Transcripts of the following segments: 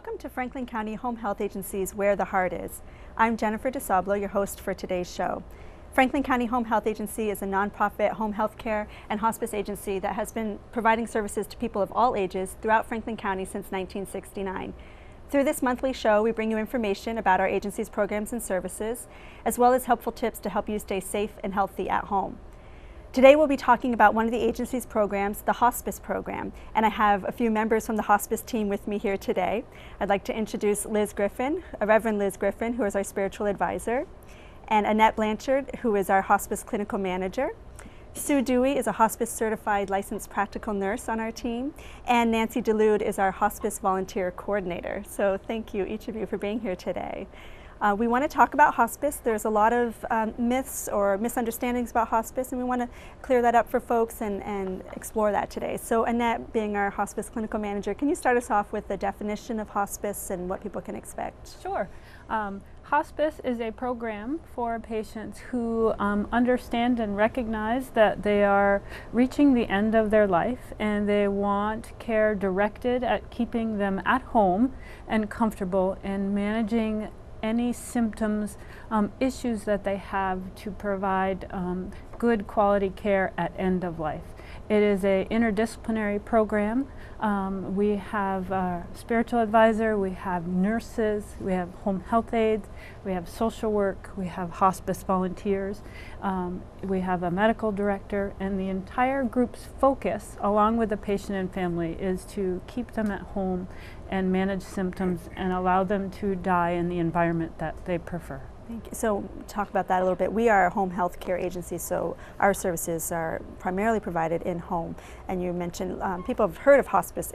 Welcome to Franklin County Home Health Agency's Where the Heart Is. I'm Jennifer Dusablon, your host for today's show. Franklin County Home Health Agency is a nonprofit home health care and hospice agency that has been providing services to people of all ages throughout Franklin County since 1969. Through this monthly show, we bring you information about our agency's programs and services, as well as helpful tips to help you stay safe and healthy at home. Today we'll be talking about one of the agency's programs, the Hospice Program, and I have a few members from the Hospice team with me here today. I'd like to introduce Liz Griffin, Reverend Liz Griffin, who is our spiritual advisor, and Annette Blanchard, who is our Hospice Clinical Manager. Sue Dewey is a Hospice Certified Licensed Practical Nurse on our team, and Nancy Dulude is our Hospice Volunteer Coordinator. So thank you, each of you, for being here today. We want to talk about hospice. There's a lot of myths or misunderstandings about hospice, and we want to clear that up for folks and explore that today. So Annette, being our Hospice Clinical Manager, can you start us off with the definition of hospice and what people can expect? Sure. Hospice is a program for patients who understand and recognize that they are reaching the end of their life and they want care directed at keeping them at home and comfortable and managing any symptoms, issues that they have to provide good quality care at end of life. It is an interdisciplinary program. We have a spiritual advisor, we have nurses, we have home health aides, we have social work, we have hospice volunteers, we have a medical director, and the entire group's focus, along with the patient and family, is to keep them at home and manage symptoms and allow them to die in the environment that they prefer. Thank you. So talk about that a little bit. We are a home health care agency, so our services are primarily provided in home. And you mentioned people have heard of hospice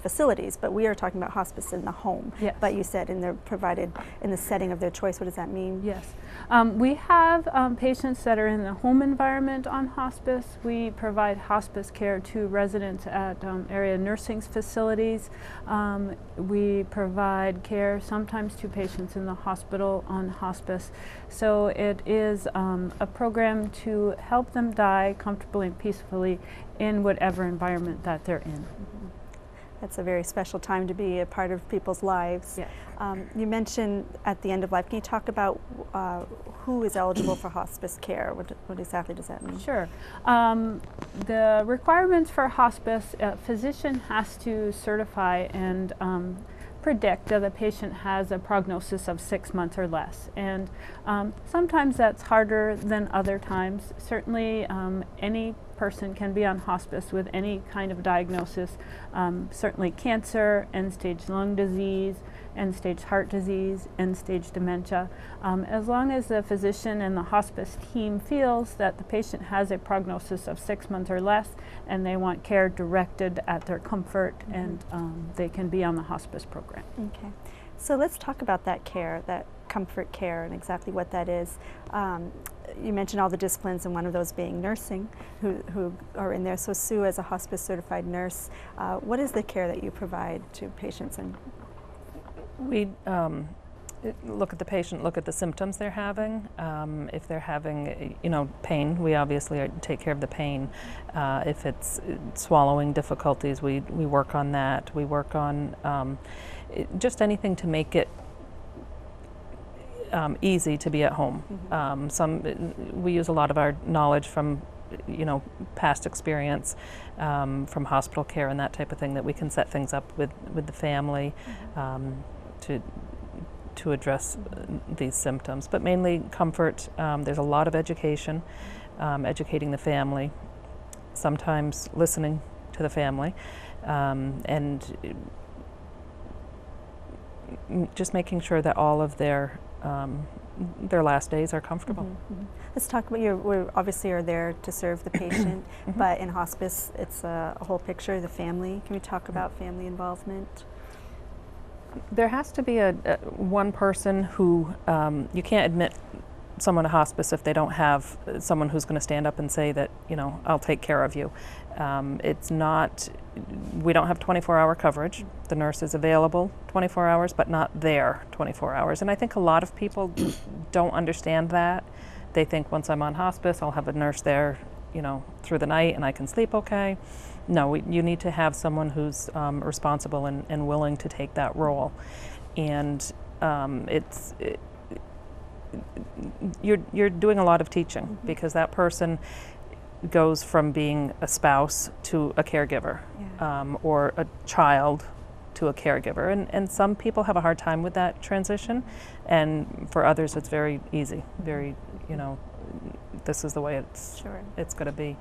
facilities, but we are talking about hospice in the home. Yes. But you said they're provided in the setting of their choice. What does that mean? Yes. We have patients that are in the home environment on hospice. We provide hospice care to residents at area nursing facilities. We provide care sometimes to patients in the hospital on hospice. So it is a program to help them die comfortably and peacefully in whatever environment that they're in. Mm-hmm. That's a very special time to be a part of people's lives. Yes. You mentioned at the end of life. Can you talk about who is eligible for hospice care? What exactly does that mean? Sure. The requirements for hospice, a physician has to certify and predict that a patient has a prognosis of 6 months or less. And sometimes that's harder than other times. Certainly any person can be on hospice with any kind of diagnosis, certainly cancer, end-stage lung disease, end-stage heart disease, end-stage dementia. As long as the physician and the hospice team feels that the patient has a prognosis of 6 months or less and they want care directed at their comfort, mm-hmm. and they can be on the hospice program. Okay, so let's talk about that care, that comfort care, and exactly what that is. You mentioned all the disciplines, and one of those being nursing, who are in there. So Sue, as a hospice certified nurse, what is the care that you provide to patients? And we look at the patient, look at the symptoms they're having. If they're having, pain, we obviously take care of the pain. If it's swallowing difficulties, we work on that. We work on just anything to make it easy to be at home. Mm-hmm. We use a lot of our knowledge from past experience, from hospital care and that type of thing, that we can set things up with the family, mm-hmm. to address these symptoms. But mainly comfort. There's a lot of education, educating the family, sometimes listening to the family, and just making sure that all of their last days are comfortable. Mm-hmm, mm-hmm. Let's talk about we obviously are there to serve the patient, mm-hmm. but in hospice it's a whole picture, the family. Can we talk about family involvement? There has to be one person who, you can't admit someone to hospice if they don't have someone who's going to stand up and say that, I'll take care of you. It's not, we don't have 24-hour coverage. The nurse is available 24 hours, but not there 24 hours. And I think a lot of people don't understand that. They think once I'm on hospice, I'll have a nurse there, through the night and I can sleep okay. No, you need to have someone who's responsible and willing to take that role. And you're doing a lot of teaching, because that person goes from being a spouse to a caregiver, or a child to a caregiver. And some people have a hard time with that transition, and for others it's very easy, very, this is the way it's going to be.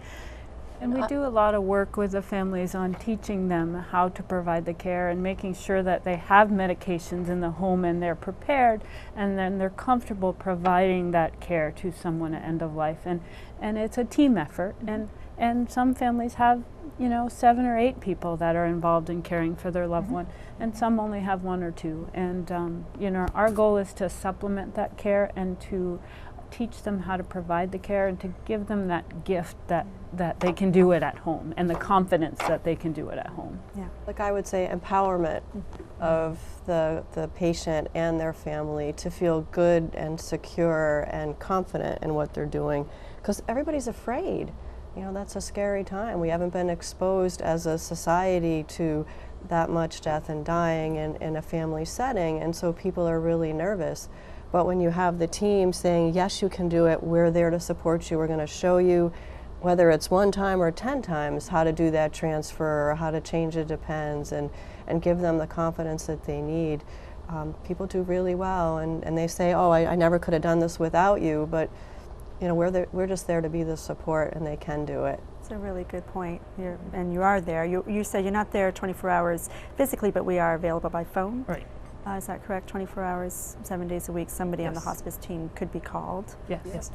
And we do a lot of work with the families on teaching them how to provide the care and making sure that they have medications in the home and they're prepared, and then they're comfortable providing that care to someone at end of life. And it's a team effort. And some families have 7 or 8 people that are involved in caring for their loved one, and some only have 1 or 2. And our goal is to supplement that care and to teach them how to provide the care and to give them that gift that they can do it at home, and the confidence that they can do it at home. Yeah, like I would say empowerment of the patient and their family to feel good and secure and confident in what they're doing, because everybody's afraid. That's a scary time. We haven't been exposed as a society to that much death and dying in a family setting, and so people are really nervous. But when you have the team saying, yes, you can do it, we're there to support you, we're going to show you, whether it's 1 time or 10 times, how to do that transfer, or how to change it depends, and give them the confidence that they need. People do really well, and they say, oh, I never could have done this without you, but we're just there to be the support, and they can do it. It's a really good point. And you are there. You said you're not there 24 hours physically, but we are available by phone. Right. Is that correct? 24 hours, 7 days a week, somebody on the hospice team could be called? Yes.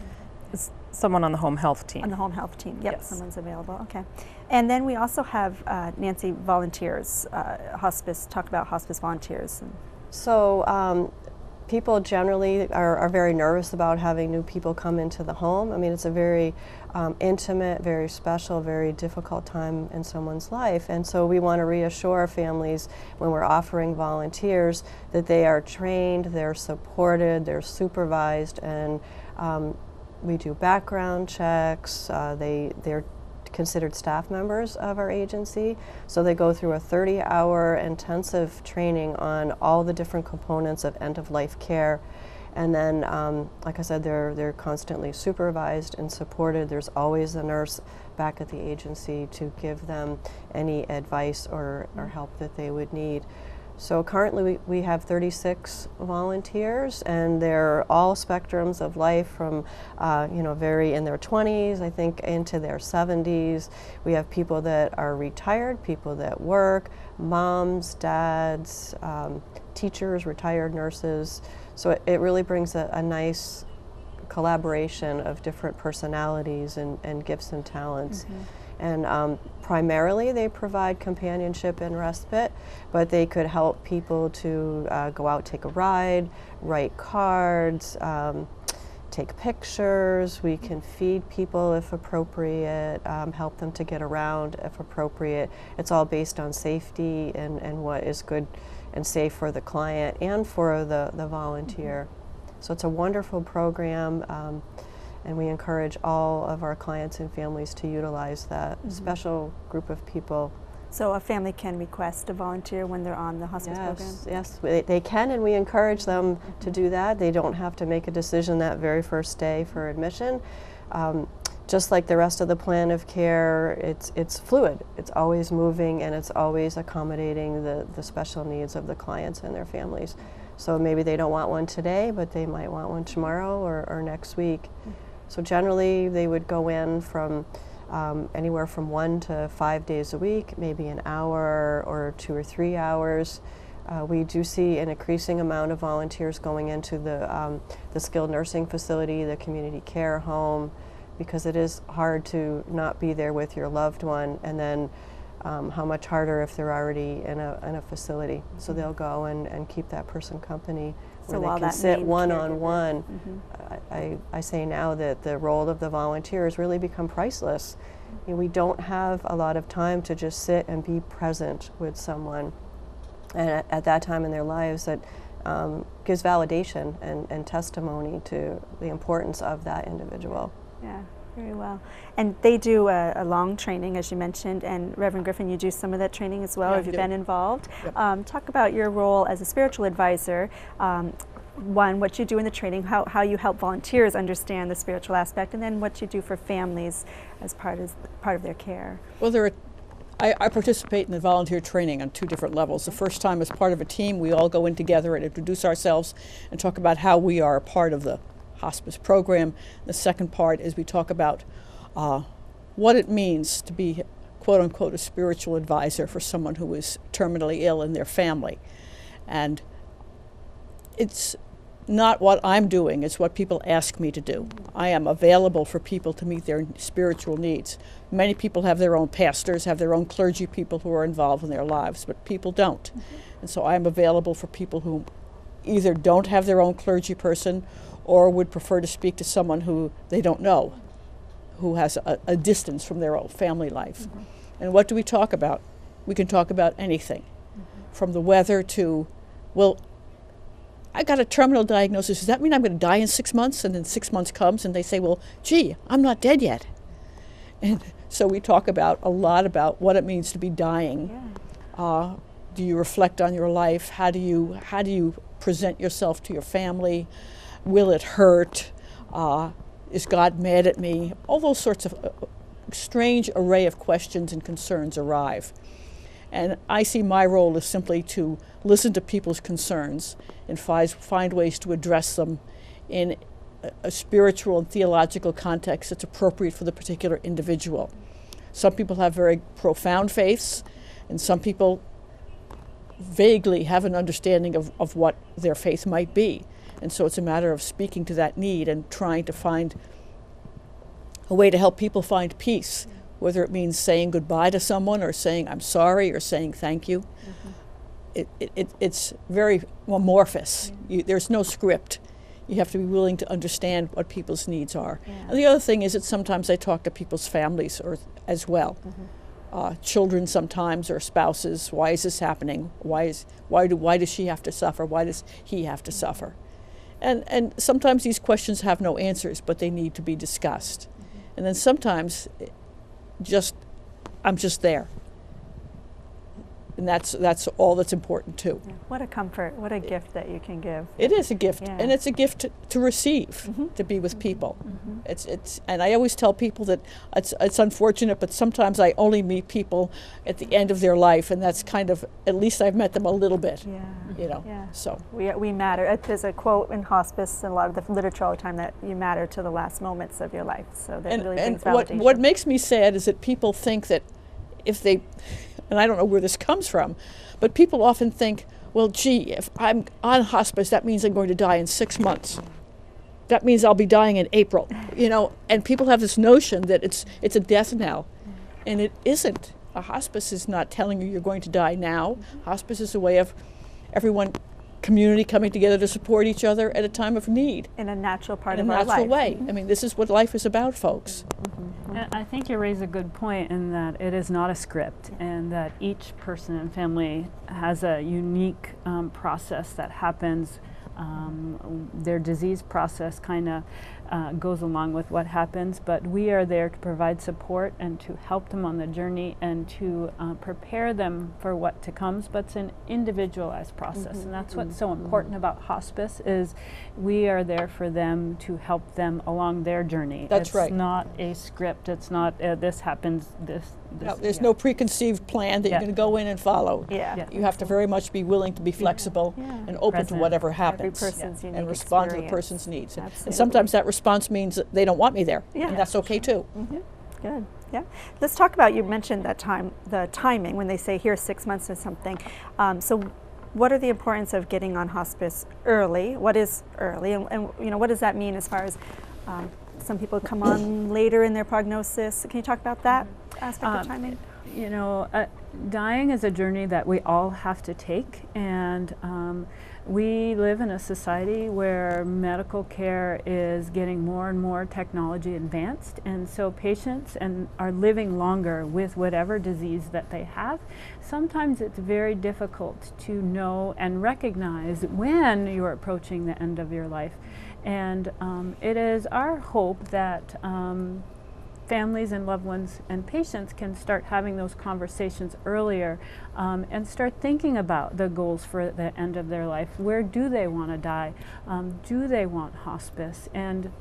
It's someone on the home health team. On the home health team, yep, Yes. someone's available, okay. And then we also have Nancy volunteers, hospice, talk about hospice volunteers. So people generally are very nervous about having new people come into the home. I mean, it's a very intimate, very special, very difficult time in someone's life. And so we want to reassure families when we're offering volunteers that they are trained, they're supported, they're supervised, and we do background checks. They're considered staff members of our agency, so they go through a 30-hour intensive training on all the different components of end-of-life care. And then, like I said, they're constantly supervised and supported. There's always a nurse back at the agency to give them any advice or help that they would need. So currently we have 36 volunteers, and they're all spectrums of life from, very in their 20s, I think, into their 70s. We have people that are retired, people that work, moms, dads, teachers, retired nurses. So it really brings a nice collaboration of different personalities and gifts and talents. And primarily they provide companionship and respite, but they could help people to go out, take a ride, write cards, take pictures. We can feed people if appropriate, help them to get around if appropriate. It's all based on safety and what is good and safe for the client and for the volunteer. So it's a wonderful program. And we encourage all of our clients and families to utilize that special group of people. So a family can request a volunteer when they're on the hospice program? Yes, they can, and we encourage them to do that. They don't have to make a decision that very first day for admission. Just like the rest of the plan of care, it's fluid. It's always moving, and it's always accommodating the special needs of the clients and their families. So maybe they don't want one today, but they might want one tomorrow or next week. So generally, they would go in from anywhere from 1 to 5 days a week, maybe an hour or 2 or 3 hours. We do see an increasing amount of volunteers going into the skilled nursing facility, the community care home, because it is hard to not be there with your loved one, and then how much harder if they're already in a facility. So they'll go and keep that person company, where they can sit one-on-one. I say now that the role of the volunteer has really become priceless. We don't have a lot of time to just sit and be present with someone. And at that time in their lives, that gives validation and testimony to the importance of that individual. Yeah. Very well. And they do a long training, as you mentioned, and Reverend Griffin, you do some of that training as well. Yeah, Have you been involved? Yep. Talk about your role as a spiritual advisor. One, what you do in the training, how you help volunteers understand the spiritual aspect, and then what you do for families as part of their care. Well, I participate in the volunteer training on 2 different levels. The first time as part of a team, we all go in together and introduce ourselves and talk about how we are a part of the hospice program. The second part is we talk about what it means to be, quote unquote, a spiritual advisor for someone who is terminally ill in their family. And it's not what I'm doing, it's what people ask me to do. I am available for people to meet their spiritual needs. Many people have their own pastors, have their own clergy people who are involved in their lives, but people don't. And so I'm available for people who either don't have their own clergy person or would prefer to speak to someone who they don't know, who has a distance from their own family life. And what do we talk about? We can talk about anything, from the weather to, well, I got a terminal diagnosis. Does that mean I'm going to die in 6 months? And then 6 months comes and they say, well, gee, I'm not dead yet. And so we talk a lot about what it means to be dying. Yeah. Do you reflect on your life? How do you present yourself to your family? Will it hurt? Is God mad at me? All those sorts of strange array of questions and concerns arrive. And I see my role as simply to listen to people's concerns and find ways to address them in a spiritual and theological context that's appropriate for the particular individual. Some people have very profound faiths, and some people vaguely have an understanding of what their faith might be. And so it's a matter of speaking to that need and trying to find a way to help people find peace, whether it means saying goodbye to someone or saying I'm sorry or saying thank you. It's very amorphous. There's no script. You have to be willing to understand what people's needs are. Yeah. And the other thing is that sometimes I talk to people's families as well. Children sometimes, or spouses. Why is this happening? Why does she have to suffer? Why does he have to suffer? And sometimes these questions have no answers, but they need to be discussed. And then sometimes I'm just there. And that's all that's important too. Yeah. What a comfort, what a gift that you can give. It is a gift, yeah. And it's a gift to receive, to be with people. And I always tell people that it's unfortunate, but sometimes I only meet people at the end of their life, and that's kind of, at least I've met them a little bit. Yeah. You know. Yeah. So we matter. There's a quote in hospice and a lot of the literature all the time that you matter to the last moments of your life. So that really brings validation. And what makes me sad is that people think that if they, and I don't know where this comes from, but people often think, well, gee, if I'm on hospice, that means I'm going to die in 6 months. That means I'll be dying in April, you know. And people have this notion that it's a death knell, and it isn't. A hospice is not telling you you're going to die now. Hospice is a way of community coming together to support each other at a time of need. In a natural part of our life. In a natural way. I mean, this is what life is about, folks. And I think you raise a good point in that it is not a script, and that each person and family has a unique process that happens. Their disease process kind of goes along with what happens, but we are there to provide support and to help them on the journey and to prepare them for what to comes, but it's an individualized process, and that's what's so important about hospice is we are there for them to help them along their journey. That's right. It's not a script, it's not this happens, this. No, there's no preconceived plan that you're going to go in and follow. You have to very much be willing to be flexible and open to whatever happens. Every person's unique and respond experience. To the person's needs. And sometimes that response means that they don't want me there, and that's okay too. Good. Yeah. Let's talk about, you mentioned that the timing when they say here's 6 months or something. So what are the importance of getting on hospice early? What is early, and you know, what does that mean as far as some people come on later in their prognosis? Can you talk about that aspect of timing? You know, dying is a journey that we all have to take, and we live in a society where medical care is getting more and more technology advanced, and so patients are living longer with whatever disease that they have. Sometimes it's very difficult to know and recognize when you're approaching the end of your life. And it is our hope that families and loved ones and patients can start having those conversations earlier and start thinking about the goals for the end of their life. Where do they want to die? Do they want hospice? And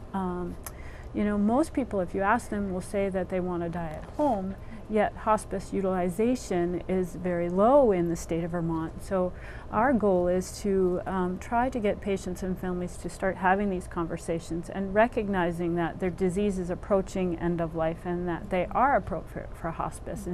you know, most people, if you ask them, will say that they want to die at home, yet hospice utilization is very low in the state of Vermont. So our goal is to try to get patients and families to start having these conversations and recognizing that their disease is approaching end of life and that they are appropriate for hospice,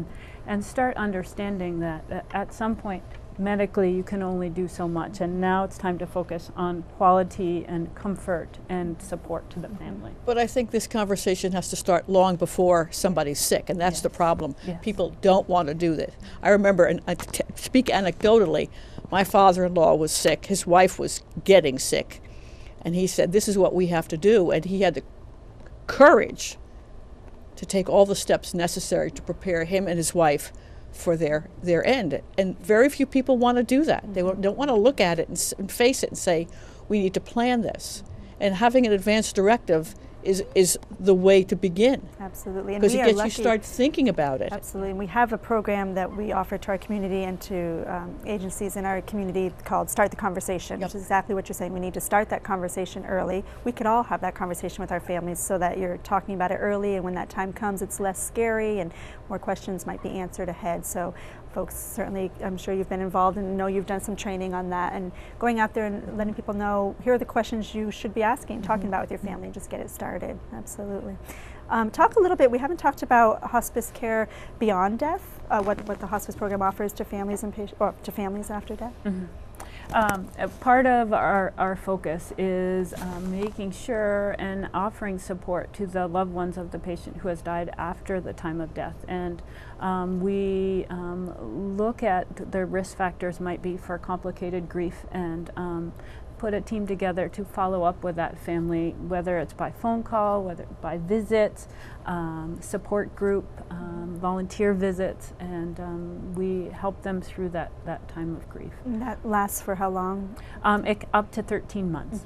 and start understanding that at some point medically you can only do so much, and now it's time to focus on quality and comfort and support to the family. But I think this conversation has to start long before somebody's sick, and that's the problem. Yes. People don't want to do this. I remember, and I speak anecdotally, my father-in-law was sick, his wife was getting sick, and he said, this is what we have to do, and he had the courage to take all the steps necessary to prepare him and his wife for their end. And very few people want to do that. They don't want to look at it and face it and say, we need to plan this. And having an advance directive is the way to begin. Absolutely. Because it gets you start thinking about it. Absolutely. And we have a program that we offer to our community and to agencies in our community called Start the Conversation, which is exactly what you're saying. We need to start that conversation early. We could all have that conversation with our families so that you're talking about it early, and when that time comes, it's less scary and more questions might be answered ahead. So folks, certainly, I'm sure you've been involved and know you've done some training on that, and going out there and letting people know, here are the questions you should be asking, talking about with your family, and just get it started. Absolutely. Talk a little bit, we haven't talked about hospice care beyond death, what the hospice program offers to families and or to families after death. Part of our focus is making sure and offering support to the loved ones of the patient who has died after the time of death. And we look at the risk factors might be for complicated grief, and put a team together to follow up with that family, whether it's by phone call, whether by visits, support group, volunteer visits, and we help them through that time of grief. And that lasts for how long? Up to 13 months.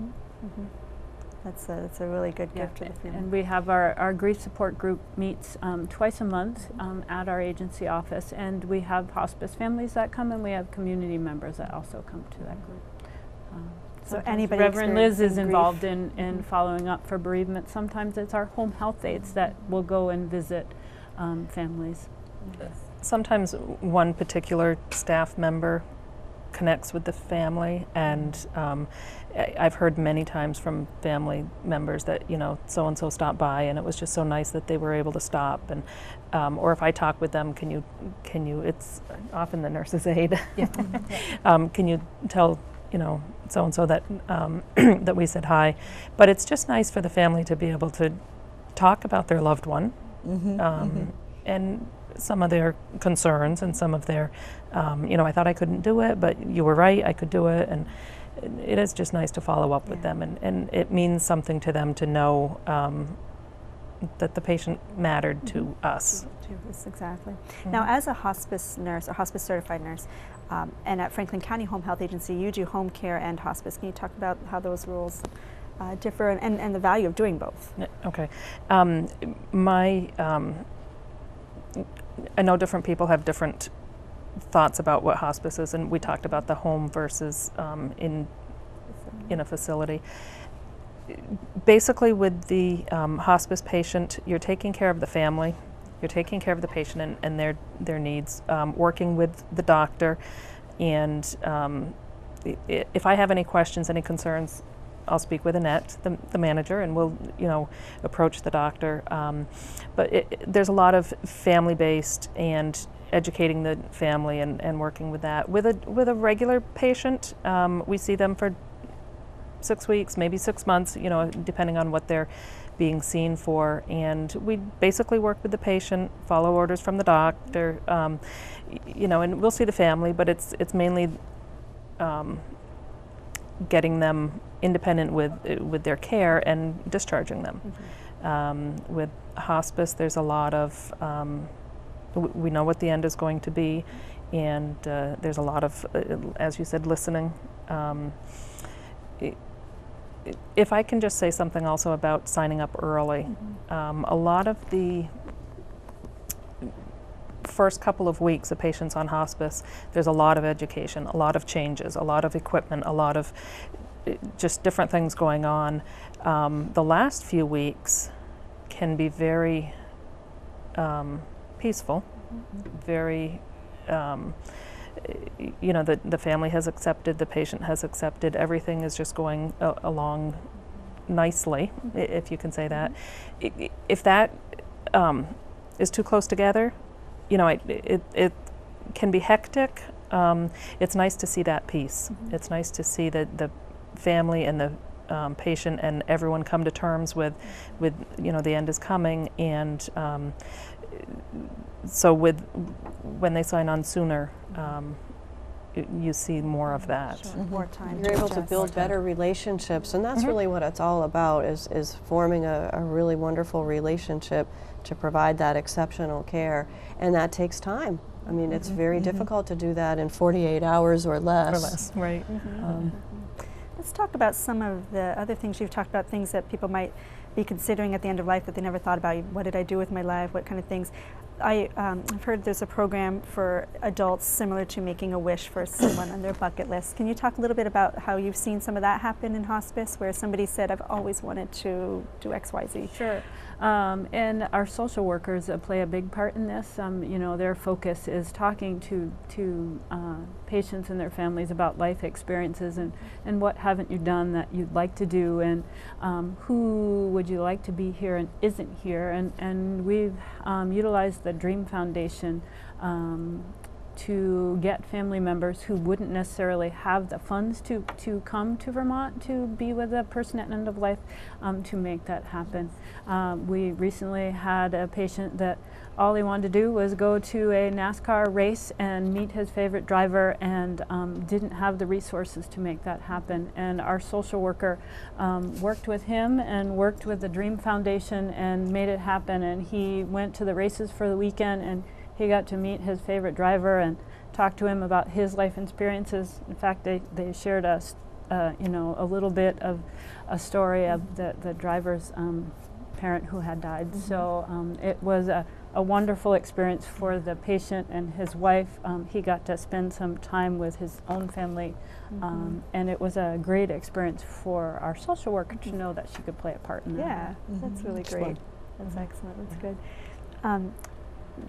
That's a really good gift to the family. And we have our grief support group meets twice a month at our agency office, and we have hospice families that come, and we have community members that also come to that group. So anybody Reverend Liz is involved in following up for bereavement. Sometimes it's our home health aides that will go and visit families. Sometimes one particular staff member connects with the family, and I've heard many times from family members that, you know, so-and-so stopped by and it was just so nice that they were able to stop, and or if I talk with them, can you it's often the nurse's aide, can you tell, you know, so-and-so that that we said hi. But it's just nice for the family to be able to talk about their loved one, and some of their concerns and some of their, you know, I thought I couldn't do it, but you were right, I could do it. And it is just nice to follow up with them, and it means something to them to know that the patient mattered to us. Exactly. Now, as a hospice nurse, a hospice certified nurse, and at Franklin County Home Health Agency, you do home care and hospice. Can you talk about how those roles differ and the value of doing both? Okay. I know different people have different thoughts about what hospice is, and we talked about the home versus in a facility. Basically, with the hospice patient, you're taking care of the family, you're taking care of the patient and their needs, working with the doctor, and if I have any questions, any concerns, I'll speak with Annette, the manager, and we'll, you know, approach the doctor. But there's a lot of family-based and educating the family and working with that. With a regular patient, we see them for 6 weeks, maybe 6 months, you know, depending on what they're being seen for. And we basically work with the patient, follow orders from the doctor, you know, and we'll see the family, but it's mainly getting them independent with their care and discharging them. With hospice, there's a lot of, we know what the end is going to be, and there's a lot of, as you said, listening. if I can just say something also about signing up early, a lot of the first couple of weeks of patients on hospice, there's a lot of education, a lot of changes, a lot of equipment, a lot of just different things going on. The last few weeks can be very peaceful, very, you know, the family has accepted, the patient has accepted, everything is just going along nicely, if you can say that. If that is too close together, you know, it can be hectic. It's nice to see that piece. It's nice to see the family and the patient and everyone come to terms with you know, the end is coming, and so when they sign on sooner, you see more of that. Sure. More time. You're able to build better relationships, and that's really what it's all about, is forming a really wonderful relationship to provide that exceptional care, and that takes time. I mean, it's very difficult to do that in 48 hours or less. Or less, right. Let's talk about some of the other things you've talked about, things that people might be considering at the end of life that they never thought about. What did I do with my life? What kind of things? I've heard there's a program for adults similar to making a wish for someone on their bucket list. Can you talk a little bit about how you've seen some of that happen in hospice, where somebody said, I've always wanted to do X, Y, Z? Sure. And our social workers play a big part in this. You know, their focus is talking to patients and their families about life experiences and what haven't you done that you'd like to do, and who would you like to be here and isn't here. And we've utilized the Dream Foundation to get family members who wouldn't necessarily have the funds to come to Vermont to be with a person at end of life, to make that happen. We recently had a patient that all he wanted to do was go to a NASCAR race and meet his favorite driver, and didn't have the resources to make that happen. And our social worker worked with him and worked with the Dream Foundation and made it happen. And he went to the races for the weekend, and he got to meet his favorite driver and talk to him about his life experiences. In fact, they shared us, you know, a little bit of a story of the driver's parent who had died. So it was a wonderful experience for the patient and his wife. He got to spend some time with his own family, and it was a great experience for our social worker to know that she could play a part in that. Yeah, that's really great. That's excellent. That's good.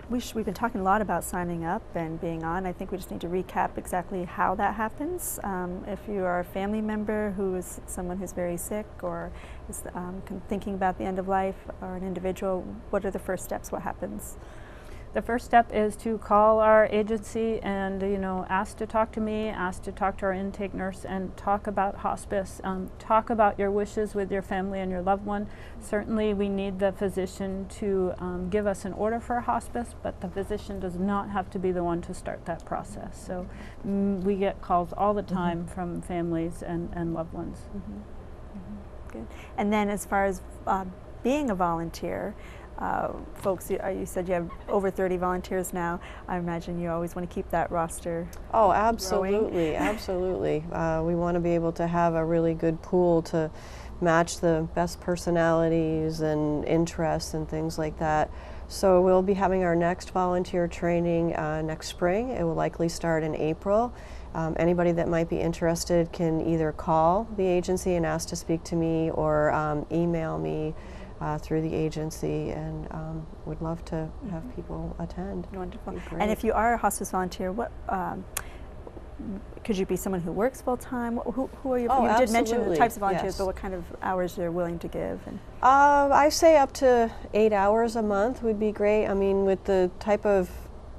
We've been talking a lot about signing up and being on. I think we just need to recap exactly how that happens. If you are a family member who is someone who's very sick or is thinking about the end of life, or an individual, what are the first steps? What happens? The first step is to call our agency and, you know, ask to talk to me, ask to talk to our intake nurse, and talk about hospice. Talk about your wishes with your family and your loved one. Certainly we need the physician to give us an order for a hospice, but the physician does not have to be the one to start that process. So we get calls all the time from families and loved ones. Good. And then as far as being a volunteer, folks, you said you have over 30 volunteers now. I imagine you always want to keep that roster. Oh, absolutely, growing. Absolutely. We want to be able to have a really good pool to match the best personalities and interests and things like that. So we'll be having our next volunteer training next spring. It will likely start in April. Anybody that might be interested can either call the agency and ask to speak to me, or email me through the agency, and would love to have people attend. Wonderful. And if you are a hospice volunteer, what could you be someone who works full time? Who are you? Oh, you did mention the absolutely. types of volunteers, Yes. but what kind of hours you're willing to give? And I say up to 8 hours a month would be great. I mean, with the type of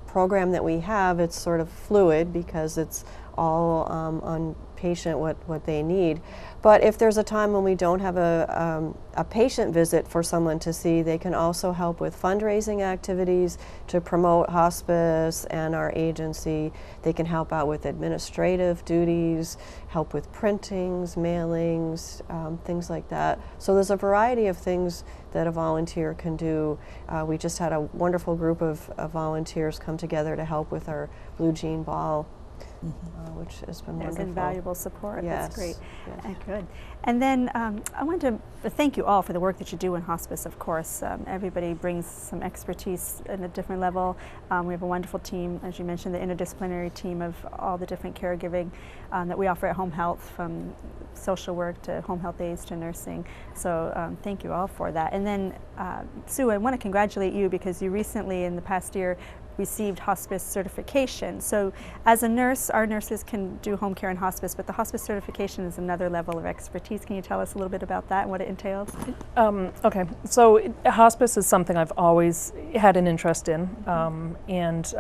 program that we have, it's sort of fluid because it's all on patient what they need. But if there's a time when we don't have a patient visit for someone to see, they can also help with fundraising activities to promote hospice and our agency. They can help out with administrative duties, help with printings, mailings, things like that. So there's a variety of things that a volunteer can do. We just had a wonderful group of volunteers come together to help with our Blue Jean Ball which has been There's wonderful. invaluable support. Yes. That's great. Yes. Good. And then I want to thank you all for the work that you do in hospice, of course. Everybody brings some expertise at a different level. We have a wonderful team, as you mentioned, the interdisciplinary team of all the different caregiving that we offer at Home Health, from social work to home health aides to nursing. So thank you all for that. And then Sue, I want to congratulate you because you recently, in the past year, received hospice certification. So as a nurse, our nurses can do home care and hospice, but the hospice certification is another level of expertise. Can you tell us a little bit about that and what it entails? Okay, so hospice is something I've always had an interest in, and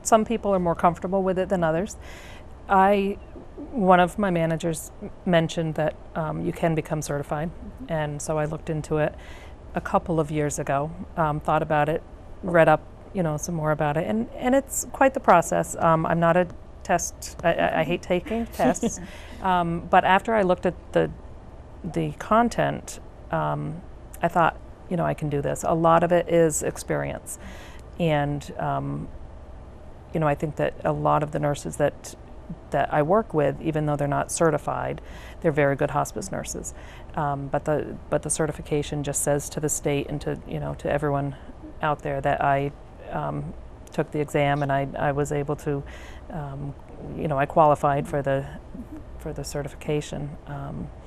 some people are more comfortable with it than others. One of my managers mentioned that you can become certified, and so I looked into it a couple of years ago, thought about it, read up some more about it, and it's quite the process. I'm not a test, I hate taking tests, but after I looked at the content, I thought, I can do this. A lot of it is experience, and I think that a lot of the nurses that I work with, even though they're not certified, they're very good hospice nurses. But the certification just says to the state and to everyone out there that I took the exam and I was able to, I qualified for the certification.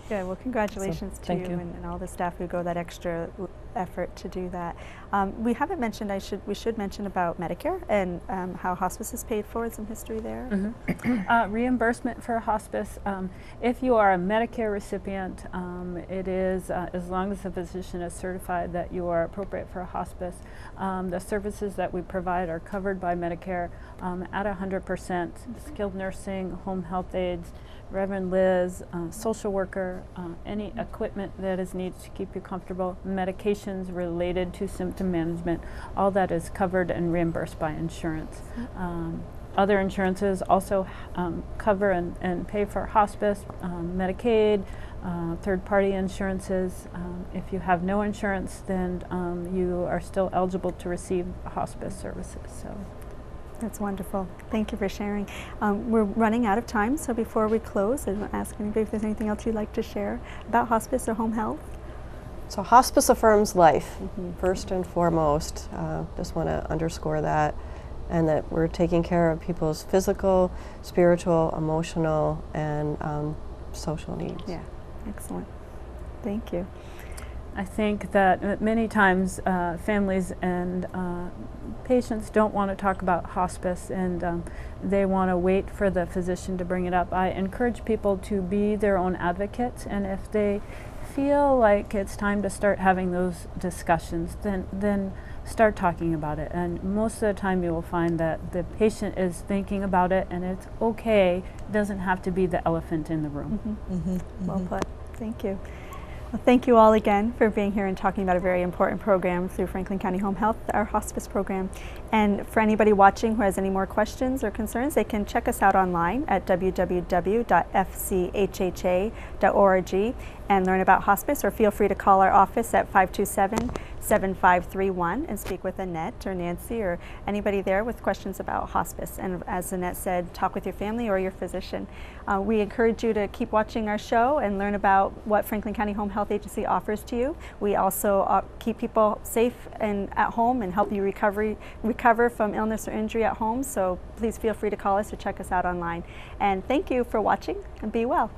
Yeah, well, congratulations to you thank you. And all the staff who go that extra effort to do that. We haven't mentioned, we should mention about Medicare and how hospice is paid for and some history there. Reimbursement for hospice. If you are a Medicare recipient, it is, as long as the physician is certified that you are appropriate for a hospice, the services that we provide are covered by Medicare at 100%. Skilled nursing, home health aides, Reverend Liz, social worker, any equipment that is needed to keep you comfortable, medications related to symptom management, all that is covered and reimbursed by insurance. Other insurances also cover and pay for hospice, Medicaid, third-party insurances. If you have no insurance, then you are still eligible to receive hospice services. So. That's wonderful. Thank you for sharing. We're running out of time, so before we close, I want to ask anybody if there's anything else you'd like to share about hospice or home health. So hospice affirms life, first and foremost. Just want to underscore that, and that we're taking care of people's physical, spiritual, emotional, and social needs. Yeah, excellent. Thank you. I think that many times families and patients don't want to talk about hospice, and they want to wait for the physician to bring it up. I encourage people to be their own advocates, and if they feel like it's time to start having those discussions, then start talking about it. And most of the time you will find that the patient is thinking about it, and it's okay. It doesn't have to be the elephant in the room. Well put. Thank you. Well, thank you all again for being here and talking about a very important program through Franklin County Home Health, our hospice program. And for anybody watching who has any more questions or concerns, they can check us out online at www.fchha.org and learn about hospice, or feel free to call our office at 527-7531 and speak with Annette or Nancy or anybody there with questions about hospice. And as Annette said, talk with your family or your physician. We encourage you to keep watching our show and learn about what Franklin County Home Health Agency offers to you. We also keep people safe and at home and help you recover from illness or injury at home. So please feel free to call us or check us out online. And thank you for watching, and be well.